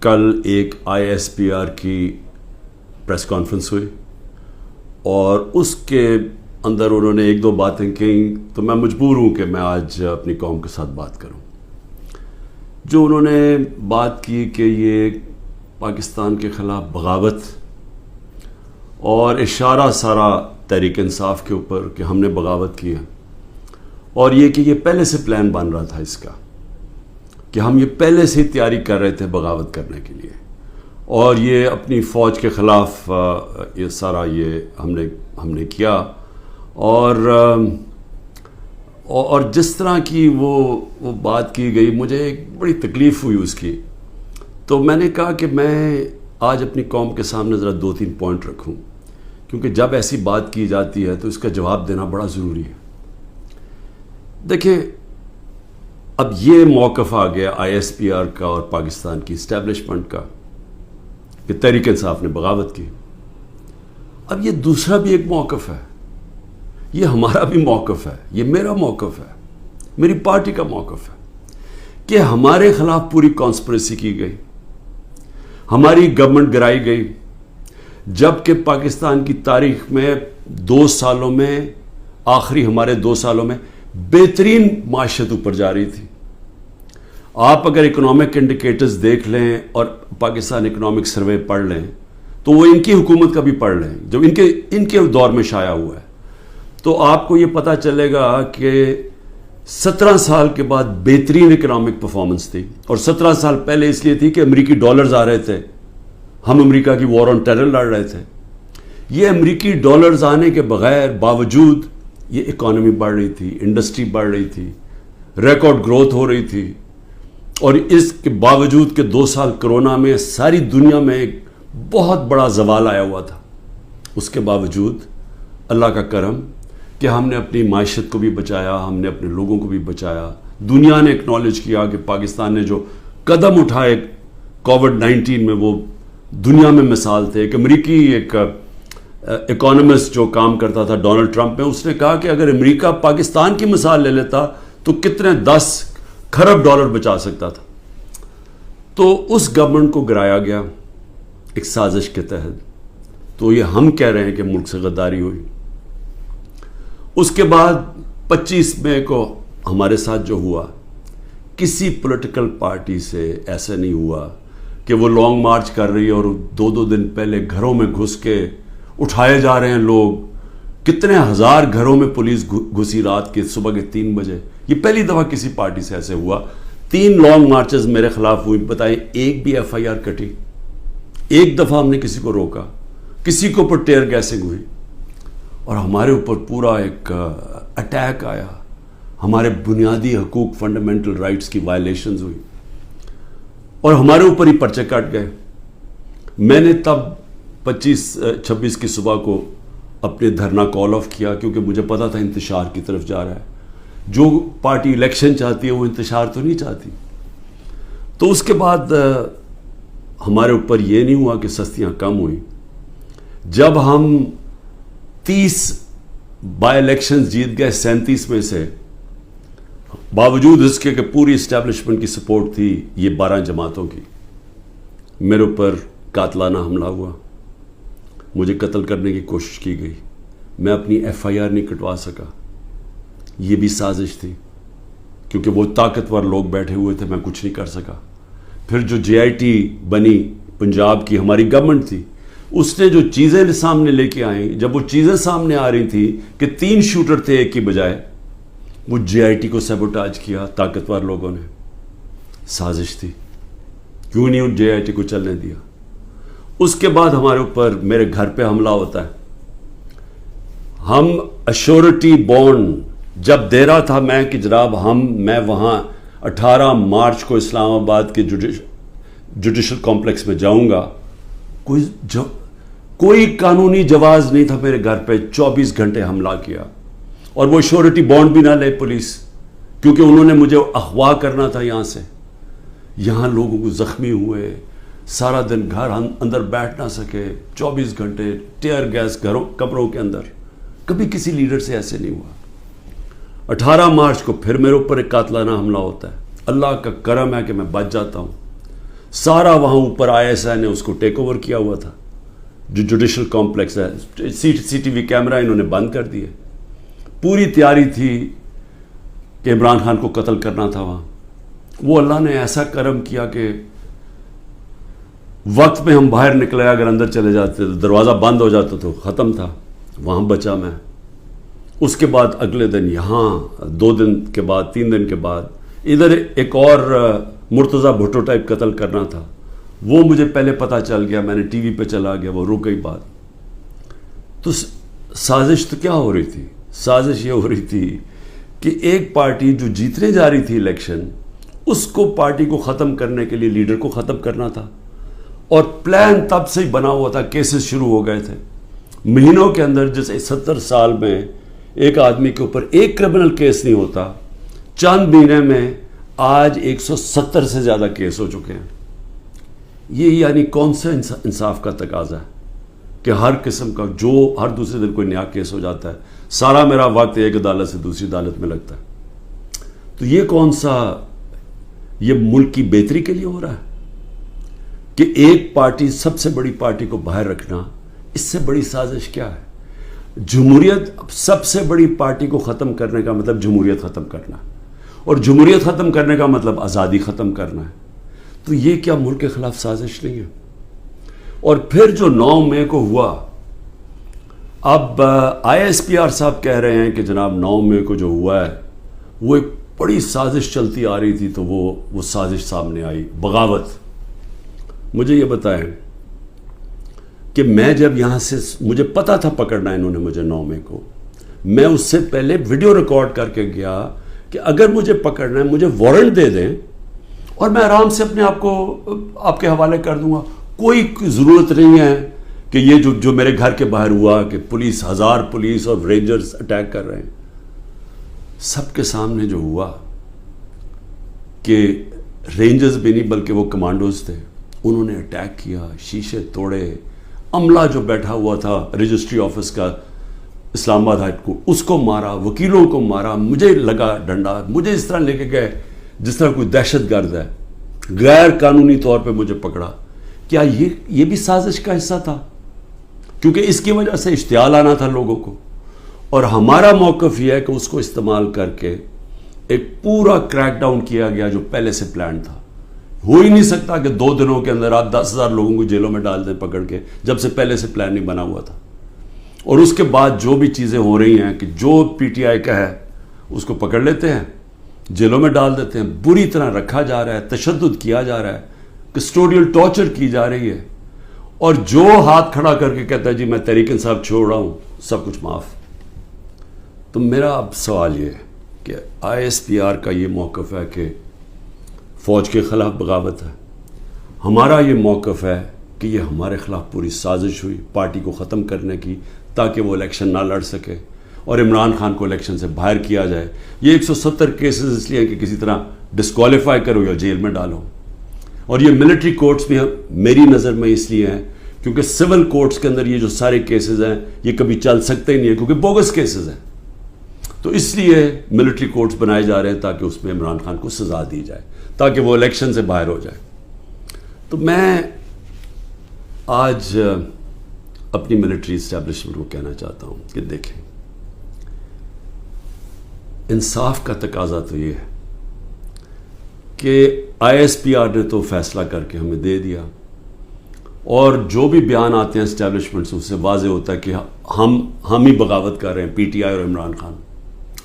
کل ایک ISPR کی پریس کانفرنس ہوئی اور اس کے اندر انہوں نے ایک دو باتیں کہیں تو میں مجبور ہوں کہ میں آج اپنی قوم کے ساتھ بات کروں. جو انہوں نے بات کی کہ یہ پاکستان کے خلاف بغاوت اور اشارہ سارا تحریک انصاف کے اوپر کہ ہم نے بغاوت کی ہے، اور یہ کہ یہ پہلے سے پلان بن رہا تھا اس کا کہ ہم یہ پہلے سے تیاری کر رہے تھے بغاوت کرنے کے لیے، اور یہ اپنی فوج کے خلاف یہ سارا یہ ہم نے کیا. اور جس طرح کی وہ بات کی گئی مجھے ایک بڑی تکلیف ہوئی اس کی. تو میں نے کہا کہ میں آج اپنی قوم کے سامنے ذرا 2-3 پوائنٹ رکھوں، کیونکہ جب ایسی بات کی جاتی ہے تو اس کا جواب دینا بڑا ضروری ہے. دیکھیں، اب یہ موقف آ گیا ISPR کا اور پاکستان کی اسٹیبلشمنٹ کا کہ تحریک انصاف نے بغاوت کی. اب یہ دوسرا بھی ایک موقف ہے، یہ ہمارا بھی موقف ہے، یہ میرا موقف ہے، میری پارٹی کا موقف ہے کہ ہمارے خلاف پوری کانسپریسی کی گئی، ہماری گورنمنٹ گرائی گئی، جبکہ پاکستان کی تاریخ میں 2 سالوں میں آخری ہمارے 2 سالوں میں بہترین معیشت اوپر جا رہی تھی. آپ اگر اکنامک انڈیکیٹرز دیکھ لیں اور پاکستان اکنامک سروے پڑھ لیں تو وہ ان کی حکومت کا بھی پڑھ لیں جو ان کے دور میں شائع ہوا ہے، تو آپ کو یہ پتہ چلے گا کہ 17 سال کے بعد بہترین اکنامک پرفارمنس تھی. اور 17 سال پہلے اس لیے تھی کہ امریکی ڈالرز آ رہے تھے، ہم امریکہ کی وار آن ٹیرر لڑ رہے تھے. یہ امریکی ڈالرز آنے کے بغیر باوجود یہ اکانومی بڑھ رہی تھی، انڈسٹری بڑھ رہی تھی، ریکارڈ گروتھ ہو رہی تھی. اور اس کے باوجود کہ 2 سال کرونا میں ساری دنیا میں ایک بہت بڑا زوال آیا ہوا تھا، اس کے باوجود اللہ کا کرم کہ ہم نے اپنی معیشت کو بھی بچایا، ہم نے اپنے لوگوں کو بھی بچایا. دنیا نے اکنالج کیا کہ پاکستان نے جو قدم اٹھائے کووڈ-19 میں وہ دنیا میں مثال تھے. ایک امریکی ایک اکانومسٹ جو کام کرتا تھا ڈونلڈ ٹرمپ میں، اس نے کہا کہ اگر امریکہ پاکستان کی مثال لے لیتا تو کتنے 10 کھرب ڈالر بچا سکتا تھا. تو اس گورنمنٹ کو گرایا گیا ایک سازش کے تحت. تو یہ ہم کہہ رہے ہیں کہ ملک سے غداری ہوئی. اس کے بعد 25 مئی کو ہمارے ساتھ جو ہوا، کسی پولیٹیکل پارٹی سے ایسا نہیں ہوا کہ وہ لانگ مارچ کر رہی ہے اور 2 دن پہلے گھروں میں گھس کے اٹھائے جا رہے ہیں لوگ. کتنے ہزار گھروں میں پولیس گھسی رات کے صبح کے 3 بجے. یہ پہلی دفعہ کسی پارٹی سے ایسے ہوا. 3 لانگ مارچز میرے خلاف ہوئی، بتائیں ایک بھی FIR کٹی؟ ایک دفعہ ہم نے کسی کو روکا؟ کسی کے اوپر ٹیئر گیسنگ ہوئی؟ اور ہمارے اوپر پورا ایک اٹیک آیا، ہمارے بنیادی حقوق فنڈامنٹل رائٹس کی وائلیشنز ہوئی اور ہمارے اوپر ہی پرچے کٹ گئے. میں نے تب 26 کی صبح کو اپنے دھرنا کال آف کیا، کیونکہ مجھے پتا تھا انتشار کی طرف جا رہا ہے. جو پارٹی الیکشن چاہتی ہے وہ انتشار تو نہیں چاہتی. تو اس کے بعد ہمارے اوپر یہ نہیں ہوا کہ سستیاں کم ہوئیں. جب ہم 30 بائی الیکشنز جیت گئے 37 میں سے، باوجود اس کے کہ پوری اسٹیبلشمنٹ کی سپورٹ تھی یہ 12 جماعتوں کی، میرے اوپر قاتلانہ حملہ ہوا، مجھے قتل کرنے کی کوشش کی گئی. میں اپنی FIR نہیں کٹوا سکا. یہ بھی سازش تھی کیونکہ وہ طاقتور لوگ بیٹھے ہوئے تھے، میں کچھ نہیں کر سکا. پھر جو JIT بنی پنجاب کی ہماری گورنمنٹ تھی، اس نے جو چیزیں سامنے لے کے آئیں، جب وہ چیزیں سامنے آ رہی تھی کہ 3 شوٹر تھے ایک کی بجائے، وہ JIT کو سیبوٹاج کیا طاقتور لوگوں نے. سازش تھی. کیوں نہیں ان JIT کو چلنے دیا؟ اس کے بعد ہمارے اوپر میرے گھر پہ حملہ ہوتا ہے. ہم ایشورٹی بانڈ جب دے رہا تھا میں کہ جناب میں وہاں 18 مارچ کو اسلام آباد کے جوڈیشل کمپلیکس میں جاؤں گا، کوئی قانونی جواز نہیں تھا میرے گھر پہ. 24 گھنٹے حملہ کیا اور وہ ایشورٹی بانڈ بھی نہ لے پولیس، کیونکہ انہوں نے مجھے اغوا کرنا تھا. یہاں لوگوں کو زخمی ہوئے، سارا دن گھر اندر بیٹھ نہ سکے، 24 گھنٹے ٹیئر گیس کمروں کے اندر. کبھی کسی لیڈر سے ایسے نہیں ہوا. 18 مارچ کو پھر میرے اوپر ایک قاتلانہ حملہ ہوتا ہے. اللہ کا کرم ہے کہ میں بچ جاتا ہوں. سارا وہاں اوپر ISI نے اس کو ٹیک اوور کیا ہوا تھا، جو جوڈیشل کمپلیکس ہے، CCTV کیمرہ انہوں نے بند کر دیے. پوری تیاری تھی کہ عمران خان کو قتل کرنا تھا وہاں. وہ اللہ نے ایسا کرم کیا کہ وقت پہ ہم باہر نکلے، اگر اندر چلے جاتے تو دروازہ بند ہو جاتا تو ختم تھا. وہاں بچا میں. اس کے بعد اگلے دن یہاں 2 دن کے بعد 3 دن کے بعد ادھر ایک اور مرتضیٰ بھٹو ٹائپ قتل کرنا تھا. وہ مجھے پہلے پتہ چل گیا، میں نے ٹی وی پہ چلا گیا، وہ رک گئی بات. تو سازش تو کیا ہو رہی تھی؟ سازش یہ ہو رہی تھی کہ ایک پارٹی جو جیتنے جا رہی تھی الیکشن، اس کو پارٹی کو ختم کرنے کے لیے لیڈر کو ختم کرنا تھا. اور پلان تب سے ہی بنا ہوا تھا. کیسز شروع ہو گئے تھے مہینوں کے اندر. جیسے 70 سال میں ایک آدمی کے اوپر ایک کرمنل کیس نہیں ہوتا، چند مہینے میں آج 170 سے زیادہ کیس ہو چکے ہیں. یہ یعنی کون سا انصاف کا تقاضا ہے کہ ہر قسم کا جو ہر دوسرے دن کوئی نیا کیس ہو جاتا ہے. سارا میرا وقت ایک عدالت سے دوسری عدالت میں لگتا ہے. تو یہ کون سا، یہ ملک کی بہتری کے لیے ہو رہا ہے کہ ایک پارٹی، سب سے بڑی پارٹی کو باہر رکھنا؟ اس سے بڑی سازش کیا ہے؟ جمہوریت، سب سے بڑی پارٹی کو ختم کرنے کا مطلب جمہوریت ختم کرنا، اور جمہوریت ختم کرنے کا مطلب آزادی ختم کرنا ہے. تو یہ کیا ملک کے خلاف سازش نہیں ہے؟ اور پھر جو 9 مئی کو ہوا، اب ISPR صاحب کہہ رہے ہیں کہ جناب 9 مئی کو جو ہوا ہے وہ ایک بڑی سازش چلتی آ رہی تھی. تو وہ سازش سامنے آئی، بغاوت. مجھے یہ بتائیں کہ میں جب یہاں سے، مجھے پتا تھا پکڑنا انہوں نے مجھے 9 مئی کو، میں اس سے پہلے ویڈیو ریکارڈ کر کے گیا کہ اگر مجھے پکڑنا ہے مجھے وارنٹ دے دیں اور میں آرام سے اپنے آپ کو آپ کے حوالے کر دوں گا. کوئی ضرورت نہیں ہے کہ یہ جو میرے گھر کے باہر ہوا کہ پولیس، 1000 پولیس اور رینجرز اٹیک کر رہے ہیں. سب کے سامنے جو ہوا کہ رینجرز بھی نہیں بلکہ وہ کمانڈوز تھے، انہوں نے اٹیک کیا، شیشے توڑے. عملہ جو بیٹھا ہوا تھا رجسٹری آفس کا اسلام آباد ہائی کورٹ، اس کو مارا، وکیلوں کو مارا. مجھے لگا ڈنڈا، مجھے اس طرح لے کے گئے جس طرح کوئی دہشت گرد ہے. غیر قانونی طور پہ مجھے پکڑا. کیا یہ بھی سازش کا حصہ تھا؟ کیونکہ اس کی وجہ سے اشتعال آنا تھا لوگوں کو. اور ہمارا موقف یہ ہے کہ اس کو استعمال کر کے ایک پورا کریک ڈاؤن کیا گیا جو پہلے سے پلان تھا. ہو ہی نہیں سکتا کہ 2 دنوں کے اندر آپ 10,000 لوگوں کو جیلوں میں ڈال دیں پکڑ کے، جب سے پہلے سے پلان نہیں بنا ہوا تھا. اور اس کے بعد جو بھی چیزیں ہو رہی ہیں کہ جو PTI کا ہے اس کو پکڑ لیتے ہیں، جیلوں میں ڈال دیتے ہیں، بری طرح رکھا جا رہا ہے، تشدد کیا جا رہا ہے، کسٹوڈیل ٹارچر کی جا رہی ہے. اور جو ہاتھ کھڑا کر کے کہتا ہے جی میں تحریک انصاف چھوڑ رہا ہوں، سب کچھ معاف. تو میرا اب سوال یہ ہے کہ ISPR کا یہ موقف ہے کہ فوج کے خلاف بغاوت ہے. ہمارا یہ موقف ہے کہ یہ ہمارے خلاف پوری سازش ہوئی پارٹی کو ختم کرنے کی تاکہ وہ الیکشن نہ لڑ سکے اور عمران خان کو الیکشن سے باہر کیا جائے. یہ 170 کیسز اس لیے کہ کسی طرح ڈسکوالیفائی کرو یا جیل میں ڈالو. اور یہ ملٹری کورٹس بھی میری نظر میں اس لیے ہیں کیونکہ سول کورٹس کے اندر یہ جو سارے کیسز ہیں یہ کبھی چل سکتے ہی نہیں ہیں کیونکہ بوگس کیسز ہیں. تو اس لیے ملٹری کورٹس بنائے جا رہے ہیں تاکہ اس میں عمران خان کو سزا دی جائے تاکہ وہ الیکشن سے باہر ہو جائے. تو میں آج اپنی ملٹری اسٹیبلشمنٹ کو کہنا چاہتا ہوں کہ دیکھیں، انصاف کا تقاضا تو یہ ہے کہ ISPR نے تو فیصلہ کر کے ہمیں دے دیا، اور جو بھی بیان آتے ہیں اسٹیبلشمنٹ سے اس سے واضح ہوتا ہے کہ ہم ہی بغاوت کر رہے ہیں، PTI اور عمران خان.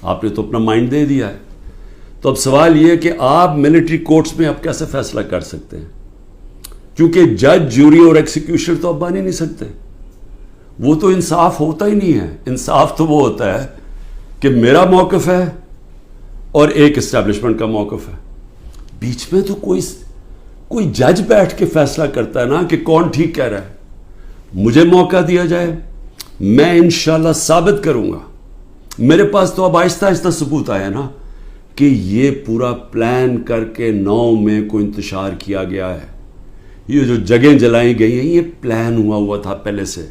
آپ نے تو اپنا مائنڈ دے دیا ہے. تو اب سوال یہ ہے کہ آپ ملٹری کورٹس میں اب کیسے فیصلہ کر سکتے ہیں؟ کیونکہ جج، جیوری اور ایکسیکیوشن تو اب بن ہی نہیں سکتے. وہ تو انصاف ہوتا ہی نہیں ہے. انصاف تو وہ ہوتا ہے کہ میرا موقف ہے اور ایک اسٹیبلشمنٹ کا موقف ہے. بیچ میں تو کوئی جج بیٹھ کے فیصلہ کرتا ہے نا کہ کون ٹھیک کہہ رہا ہے. مجھے موقع دیا جائے، میں انشاءاللہ ثابت کروں گا. میرے پاس تو اب آہستہ آہستہ ثبوت آیا نا کہ یہ پورا پلان کر کے 9 مئی کو انتشار کیا گیا ہے. یہ جو جگہیں جلائی گئی ہیں یہ پلان ہوا تھا پہلے سے.